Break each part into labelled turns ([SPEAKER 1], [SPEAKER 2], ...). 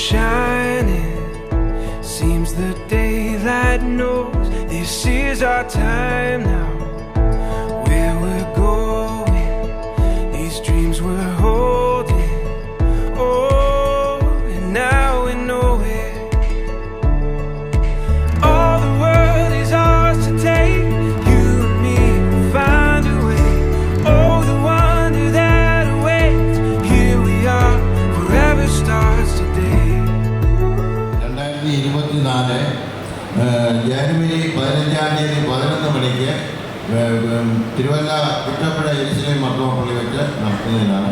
[SPEAKER 1] shining. Seems the daylight knows this is our time now. Where we're going, these dreams we're holding. Oh, and now we know it. All the world is ours to take. You and me will find a way. Oh, the wonder that awaits. Here we are, forever starts today.
[SPEAKER 2] 2024 ജനുവരി 15-ാം തീയതി 11 മണിക്ക് തിരുവല്ല കുട്ടപ്പുഴ എരിശിലേം മർത്തോമ പള്ളി വെച്ച് നടത്തുന്നതിനാണ്.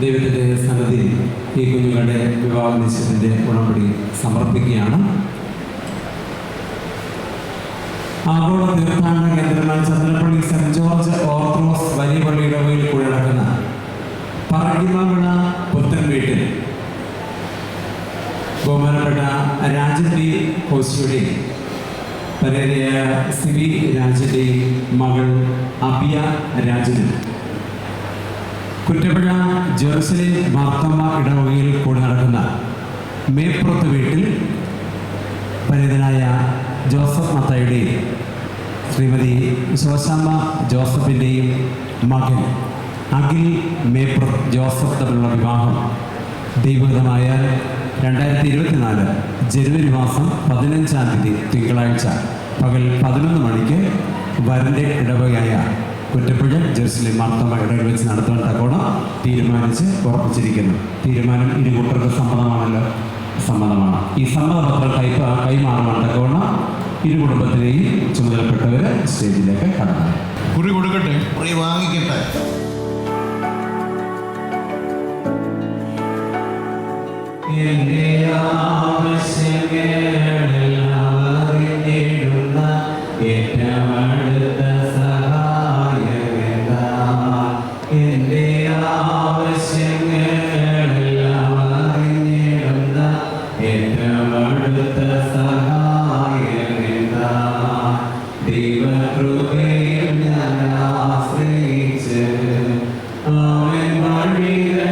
[SPEAKER 3] ദൈവത്തിൻ്റെ സന്നിധിയിൽ ഈ കുഞ്ഞുങ്ങളുടെ വിവാഹ നിശ്ചയത്തിൻ്റെ ഉടമ്പടി സമർപ്പിക്കുകയാണ്. ആഗോള തീർത്ഥാടന കേന്ദ്രമായ ചന്ദ്രപ്പള്ളി സെന്റ് ജോർജ് ഓർത്തഡോക്സ് വലിയ പള്ളിയുടെ വഴിയിൽ കൂടി നടക്കുന്ന പറങ്കിമവിള പുത്തൻ വീട്ടിൽ ബഹുമാനപ്പെട്ട രാജൻ ഡി കോശിയുടെയും പരേതയായ സിബി രാജൻ്റെയും മകൾ അബിയ രാജനും കുറ്റപ്പുഴ ജെറുസലേം മാർത്തോമ ഇടവകയിൽ കൂടി നടക്കുന്ന മേപ്പുറത്ത് വീട്ടിൽ പരേതനായ ജോസഫ് മത്തായിയുടെയും ശ്രീമതി ശോശാമ്മ ജോസഫിൻ്റെയും മകൻ അഖിൽ മേപ്പുറത്ത് ജോസഫ് തമ്മിലുള്ള വിവാഹം ദൈവഹിതമായ 2024 ജനുവരി മാസം 15-ാം തീയതി തിങ്കളാഴ്ച പകൽ 11 മണിക്ക് വരൻ്റെ ഇടവകയായ കുറ്റപ്പുഴ ജെറുസലേം മാർത്തോമ ഇടവകയിൽ വെച്ച് നടത്താൻ തക്കോണം തീരുമാനിച്ച് ഉറപ്പിച്ചിരിക്കുന്നു. തീരുമാനം ഇരുകൂട്ടർക്ക് സമ്മതമാണല്ലോ. സമ്മതമാണ്. ഈ സമ്മതപത്രം കൈമാറുവാൻ തക്കോണം ഇരു കുടുംബത്തിലെയും ചുമതലപ്പെട്ടവർ സ്റ്റേജിലേക്ക് കടന്നു.
[SPEAKER 2] കുറി കൊടുക്കട്ടെ, കുറി വാങ്ങിക്കട്ടെ.
[SPEAKER 3] എന്റെ ആവശ്യങ്ങളെല്ലാം അറിഞ്ഞിടുന്ന ഏറ്റവും അടുത്ത സഹായകനാ. എന്റെ ആവശ്യങ്ങളെല്ലാം അറിഞ്ഞിടുന്ന ഏറ്റവും അടുത്ത സഹായകനാ. ദൈവകൃപയിൽ ഞാൻ ആശ്രയിച്ച് അവൻ വഴികളെ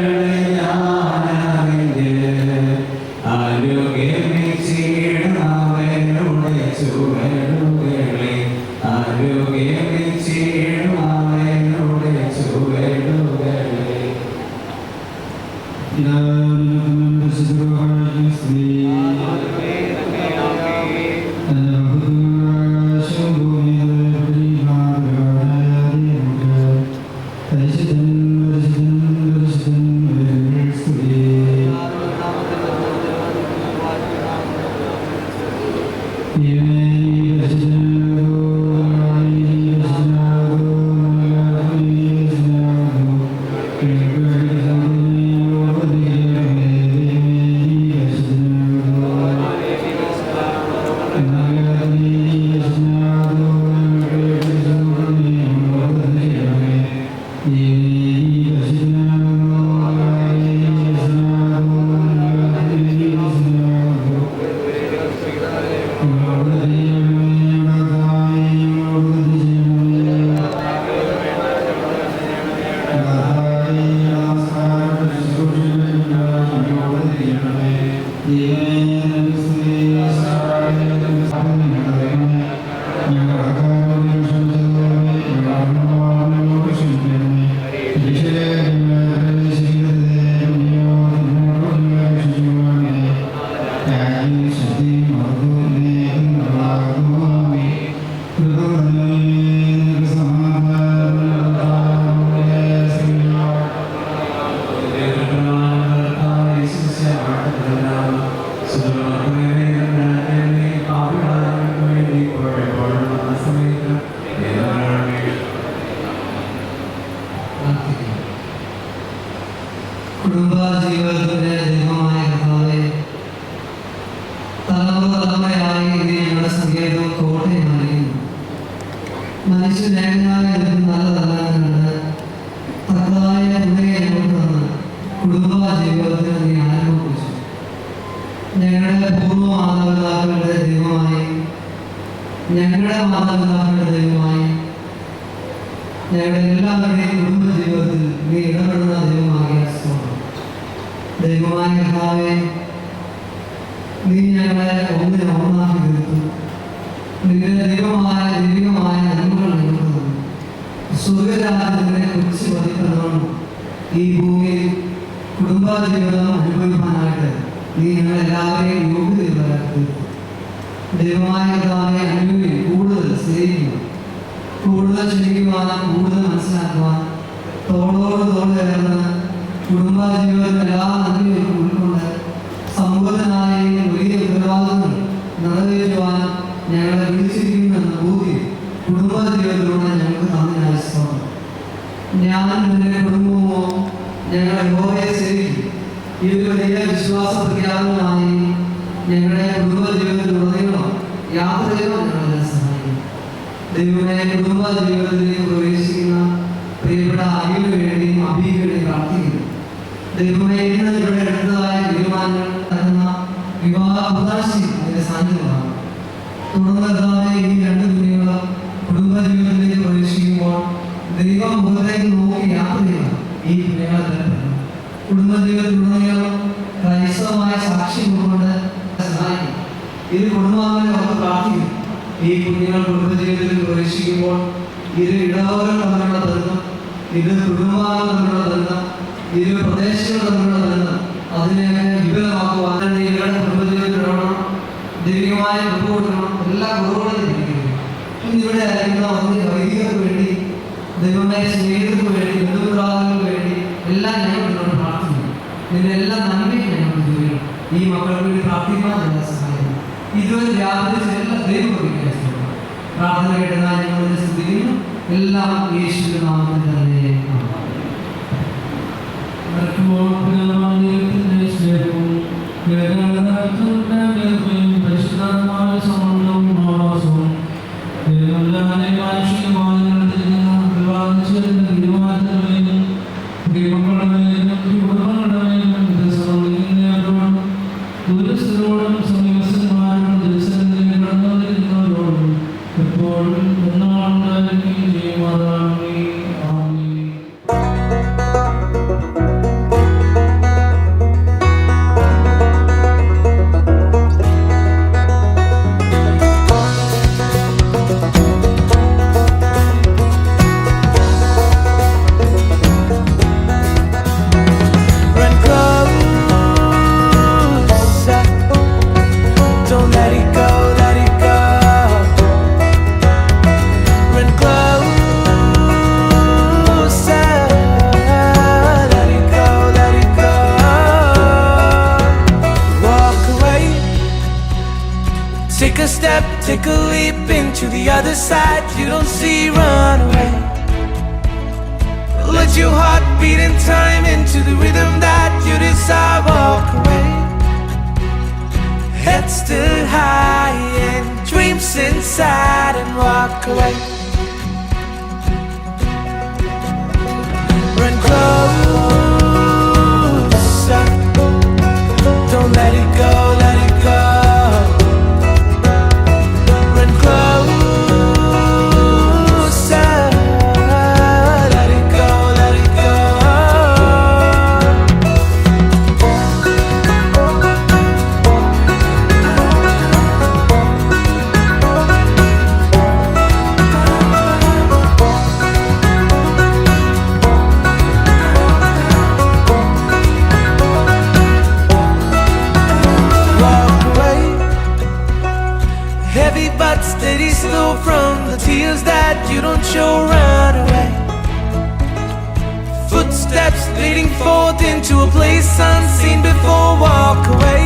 [SPEAKER 4] കുടുംബജീവിതത്തിന്റെ ദൈവമായ കർത്താവേ, തലമുറയായി ഞങ്ങളുടെ സങ്കേതവും കോട്ടയുമായിരിക്കുന്നു. മനുഷ്യനായ നല്ലതല്ലാണ്ട് തക്കതായ പുണ്യെ ഞങ്ങൾക്ക് തന്ന് കുടുംബജീവിതത്തിന് നീ ആരംഭിച്ചു. ഞങ്ങളുടെ പൂർവ്വ മാതാപിതാക്കളുടെ ദൈവമായി, ഞങ്ങളുടെ മാതാപിതാക്കളുടെ ദൈവമായി, ഞങ്ങളുടെ എല്ലാവരുടെയും കുടുംബജീവിതത്തിൽ നീ ഇടപെടുന്ന ദൈവമായി ദൈവമായ കർത്താവേ, നീ ഞങ്ങളെ ഒന്നാക്കി തീർത്തു. നിന്റെ ദൈവമായ ദൈവികമായ നന്മകൾ ഞങ്ങൾക്ക് തന്നു. സ്വർഗരാജ്യത്തിനെ കുറിച്ച് പതിക്കുന്നതാണ് ഈ ഭൂമിയിൽ കുടുംബജീവിതം അനുഭവിക്കാനായിട്ട് നീ ഞങ്ങളെല്ലാവരെയും യോഗ്യതയുള്ളവരാക്കി തീർത്തു. ദൈവമായ കർത്താവെ, അനുഭവി കൂടുതൽ സ്നേഹിക്കുക, കൂടുതൽ ചിന്തിക്കുവാനും കൂടുതൽ മനസ്സിലാക്കുവാൻ തോളോട് തോൾ ചേർന്ന് കുടുംബജീവിതത്തിൽ എല്ലാ നന്ദികളും ഉൾക്കൊണ്ട് സമൂഹത്തിനായി വലിയ ഉത്തരവാദിത്തങ്ങൾ നിറവേറ്റുവാൻ ഞങ്ങളെ വിളിച്ചിരിക്കുമെന്ന ബോധ്യം കുടുംബജീവിതത്തിലൂടെ ഞങ്ങൾക്ക് തന്നതിനായി സ്തോത്രം. ഞാനും എൻ്റെ കുടുംബവുമോ ഞങ്ങളെ യഹോവയെ സേവിക്കും. ഈ ഒരു വലിയ വിശ്വാസ പ്രഖ്യാപനമായി ഞങ്ങളുടെ കുടുംബജീവിതത്തിലുടനീളം യാത്ര ചെയ്യുവാൻ ഞങ്ങളെ സഹായിക്കും. ദൈവമേ, കുടുംബജീവിതത്തിലേക്ക് പ്രവേശിക്കുന്ന പ്രിയപ്പെട്ട അയ്യന് വേണ്ടിയും അബിക്ക് വേണ്ടി പ്രാർത്ഥിക്കുന്നു. ദൈവമേ, ഇന്ന് ഇവിടെ എടുത്തതായ തീരുമാനങ്ങൾ തരുന്ന വിവാഹ ഉദാശി അതിന്റെ സാന്നിധ്യമാണ്. തുടർന്ന് ഈ രണ്ട് കുഞ്ഞുങ്ങൾ കുടുംബജീവിതത്തിലേക്ക് പ്രവേശിക്കുമ്പോൾ ദൈവം മുഖത്തേക്ക് നോക്കി യാത്ര ചെയ്യുക ഈ കുഞ്ഞുങ്ങളെ തരപ്പെടുന്നു. കുടുംബജീവിതത്തിലുടനീളം ക്രൈസ്തവമായ സാക്ഷി കൊണ്ട് സഹായിക്കും. ഇത് കുടുംബാംഗങ്ങളെ ഒക്കെ പ്രാർത്ഥിക്കും. ഈ കുഞ്ഞുങ്ങൾ കുടുംബജീവിതത്തിൽ പ്രവേശിക്കുമ്പോൾ ഇരു ഇടവകൾ തമ്മിലുള്ള ബന്ധം, ഇരു കുടുംബാംഗങ്ങൾ തമ്മിലുള്ള ബന്ധം, ഇരു പ്രദേശങ്ങൾ തമ്മിലുള്ള ബന്ധം അതിനെയൊക്കെ വിപുലമാക്കുവാൻ ഇവരുടെ കുടുംബജീവിതത്തിൽ ഇടപെടണം. ദൈവികമായ കൃപ കൊടുക്കണം. എല്ലാ കുറവുകളും ലഭിക്കുന്നു. ഇന്നിവിടെ ആയിരിക്കുന്ന വൈദികർക്ക് വേണ്ടി, ദൈവമായ സ്നേഹിതർക്ക് വേണ്ടി, ബന്ധുപ്രാതങ്ങൾക്ക് വേണ്ടി എല്ലാം ഞങ്ങൾ നിന്നോട് പ്രാർത്ഥിക്കുന്നു. നിന്റെ എല്ലാ നന്മയും ഞങ്ങൾക്ക് ജോലിയാണ്. ഈ മക്കൾക്ക് വേണ്ടി പ്രാർത്ഥിക്കാൻ ഞങ്ങളെ സഹായിക്കും. ഇതുവരെ വ്യാപരിച്ച എല്ലാ ദൈവം പ്രാർത്ഥന കേട്ടതായി ഞങ്ങൾ സ്തുതിക്കുന്നു. എല്ലാം യേശുവിന്റെ നാമത്തിൽ തന്നെ.
[SPEAKER 1] Take a leap into the other side. You don't see, run away. Let your heart beat in time into the rhythm that you desire. Walk away. Head still high and dreams inside, and walk away. Run closer. Don't let it go, let it go. Steady slow from the tears that you don't show, run away. Footsteps leading forth into a place unseen before, walk away.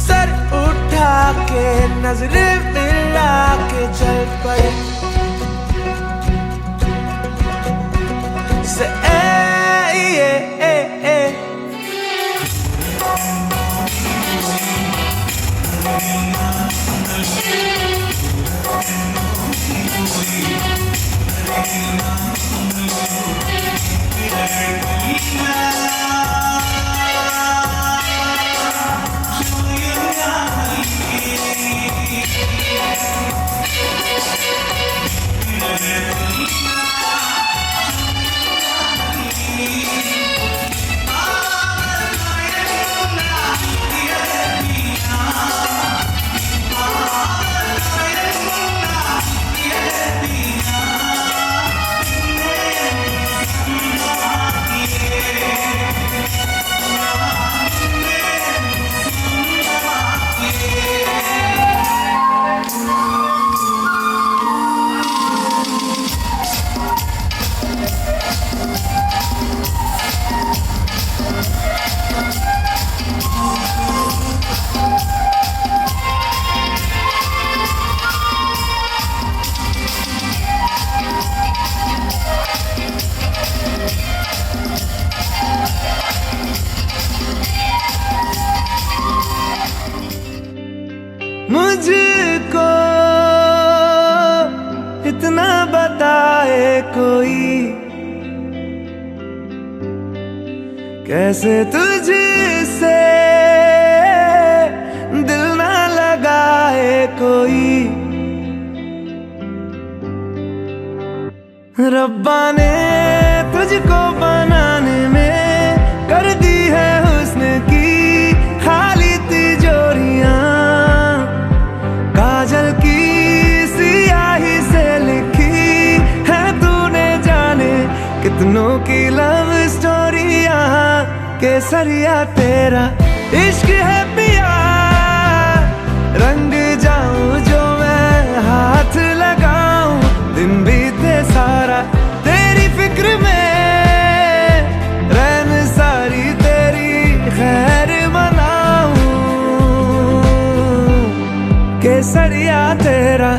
[SPEAKER 1] Sar utha ke nazar mila ke chal paye. Say कैसे तुझसे दिल ना लगाए कोई। रब्बा ने तुझको बनाने में कर दी है हुस्न की खाली तिजोरियां। काजल की सियाही से लिखी है तूने जाने कितनों की लव स्टोरियां। केसरिया तेरा इश्क है पिया, रंग जाऊं जो मैं हाथ लगाऊं। दिन बीते सारा तेरी फिक्र में, रैन सारी तेरी खैर मनाऊं। केसरिया तेरा